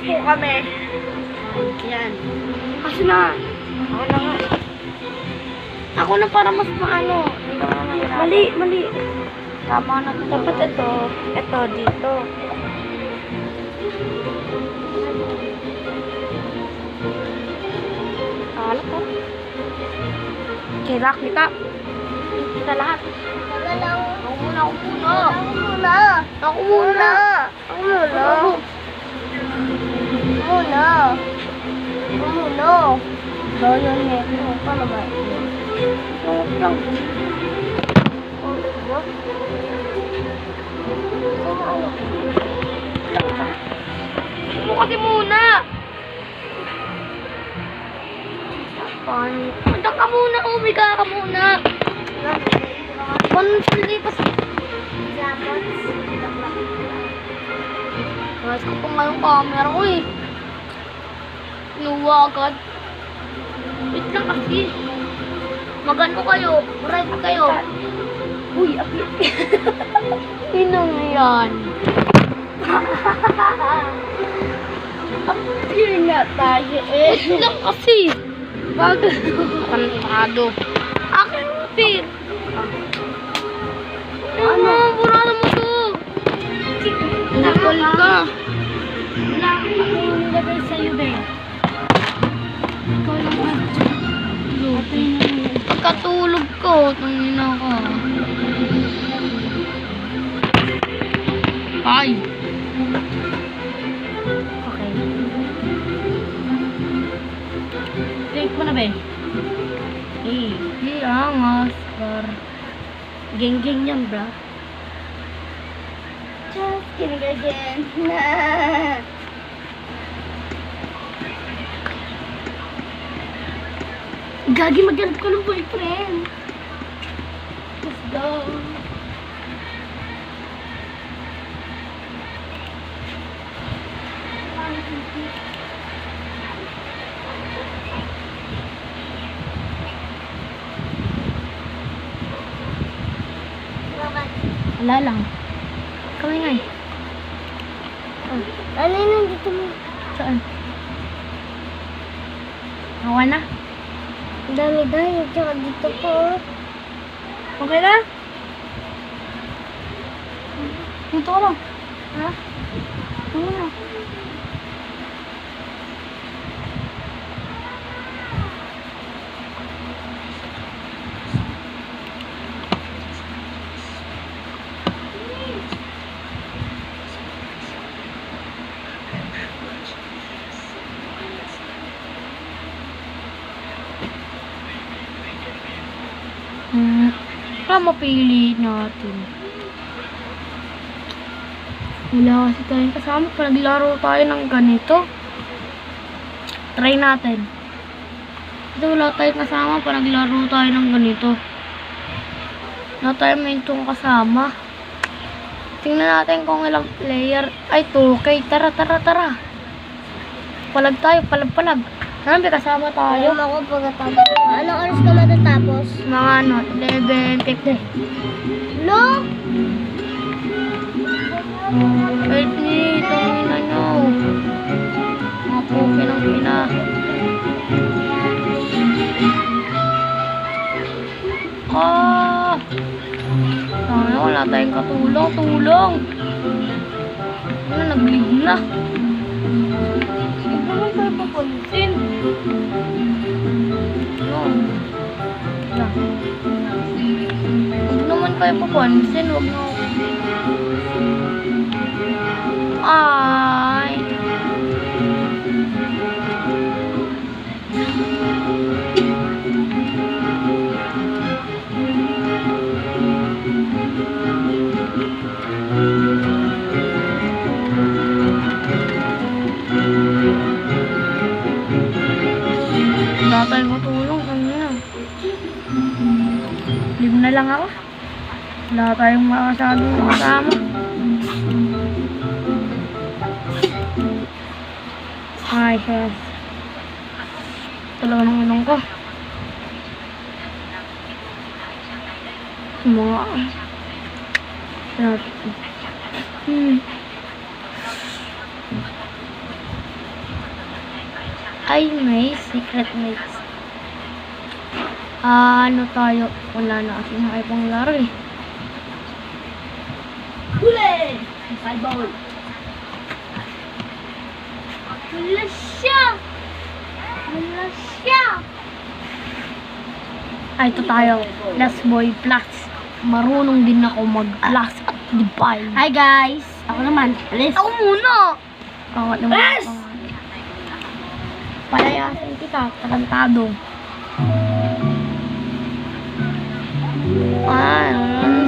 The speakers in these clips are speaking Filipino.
po kami. Yan. Kasi na. Ako na nga. Ako na para mas maano. Mali. Tama na. Dapat ito. Ito, dito. Alat po. Kailangan kita. Kita lahat. Ako muna. Ganyan nito. Paano ba? Lang. Kasi muna. Punta ka muna. Umiga ka muna. Sige pa sa... Mas ko pa nga yung camera ko eh. Inuwa agad. Wait lang kasi. Magano kayo. Right kayo. Uy, apit. Inang yan. Apir nga tayo eh. Wait lang kasi. Bagay. Kantado. Akin apir. Ano? Burada mo to. Nakol ka. Wala akong nilagay sa'yo, be. Ikaw lang ba? Pagkatulog ko, tangina ka. Ay. Okay. Drink mo na, be. Angas. Geng-geng yan, bro. Just kidding again. Gagi, maghanap ko ng boyfriend. Let's go. Wala lang. Kami nga eh. Ano yun nandito mo? Saan? Hawa na? Ang dami-dami. Tsaka dito po. Okay na? Dito ka lang. Ha? Ano na? Para mapili natin. Wala kasi tayong kasama. Pag naglaro tayo ng ganito, try natin. Ito wala tayong kasama. Pag naglaro tayo ng ganito, wala tayong mentong kasama. Tingnan natin kung ilang player. Ay, 2K. Tara. Palag tayo. Palag. May kasama tayo. Alam ako pagkatapos. Anong oras ka matatapos? Mga ano, 11:50. No? Wait ni, tungin na nyo. Mga puki ng pina. Tama, wala tayong katulong. Tulong. Ano, nag-leave na. Huwag naman tayo papansin. Huwag naman kayo papansin. Huwag na. Ay. Wala tayong matulong. Live na lang ako. Wala tayong masyadong kasama. Ay, yes. Talaga nang inong ko. Mga... ay may secret maze. Ano tayo? Wala na kasi na ibang laro eh. Huli! Fireball. Wala siya! Wala siya! Ay, ito tayo. Last Boy Plus. Marunong din ako mag-plus at divide. Hi guys! Ako naman. Alis! Ako muna! Ako naman. Yes! Palayasin kita. Tarantado.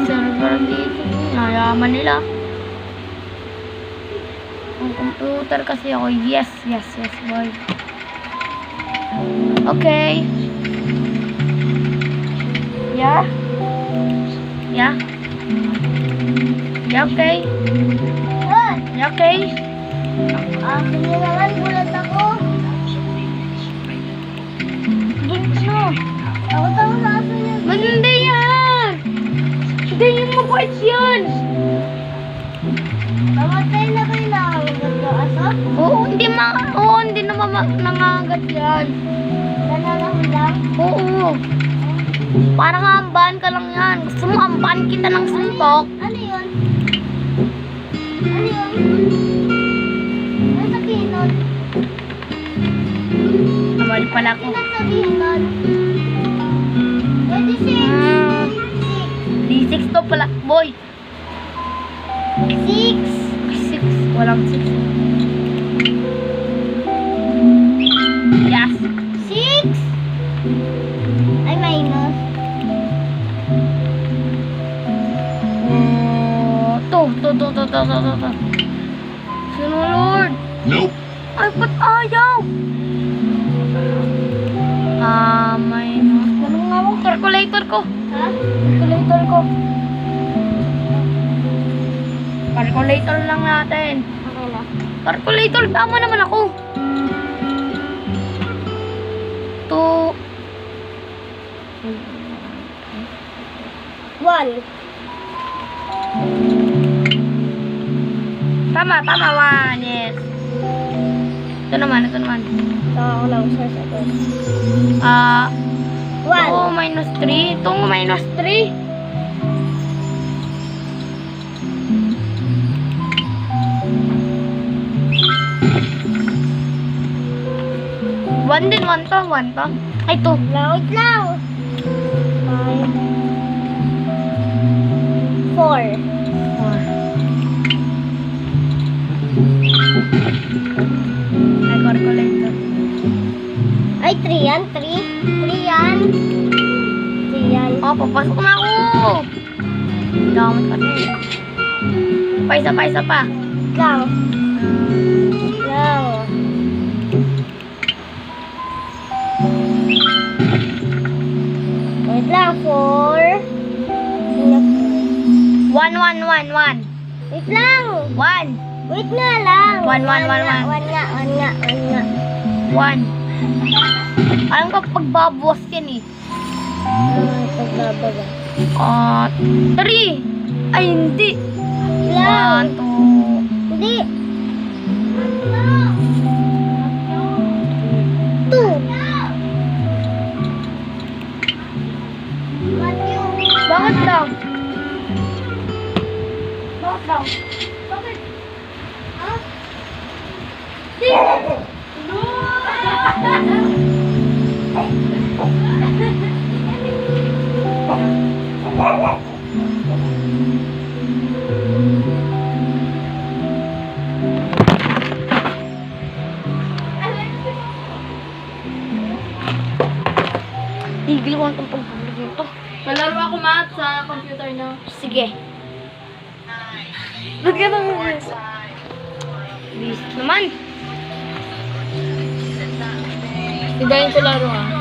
Server dito. Nayaman nila. Ang computer kasi ako. Yes, boy. Okay. Yeah? Yeah? Yeah, okay? Good! Yeah, okay? Sige naman, gulat ako. Gino. Ako tayo nasa niya. Hindi yan! Hindi yung mabait yan! Mamatay na kayo na ang ganda aso? Oo, hindi naman nangagat yan. Nananahon lang? Oo. Parang ambahan ka lang yan. Gusto mo ambahan kita ng suntok? Ano yun? Ano yun? Ano sabihin nun? Namali pala ako. Ano sabihin nun? 26! D6 to pala, boy. 6! 6. Walang 6. Yes. 6! Ay, minus. To. Sino, Lord? Nope. Ay, ba't ayaw? Minus. Ano nga mo? Calculator ko. Ha? Calculator ko. Calculator lang natin. Okay na. Calculator, tama naman ako. 1. Tama, 1. Yes. Ito naman. Ako lang sasagot. 2 minus 3. 2 minus 3. One din, one to. Ay, 2. Wait lang. 5. 4. Ay, calculator. Ay, 3 yan. 3 yan. 3 yan. Oh, papasok na ako. Damot kasi. Isa pa. Lang. Wait lang. 4. 1. Wait lang. 1. Wait nga lang. 1. 1 nga. 1. Alam ko pagbabawas yan eh. Pagbabaga. 3. Ay, hindi. Lang. 1, 2. Hindi. 2. Bakit lang? Bakit? Ha? Tigil ko itong pagbubog nito. Malaro ako math sa computer niyo. Sige. Ba't ka nang Bis naman. Sigayin ko laro ah.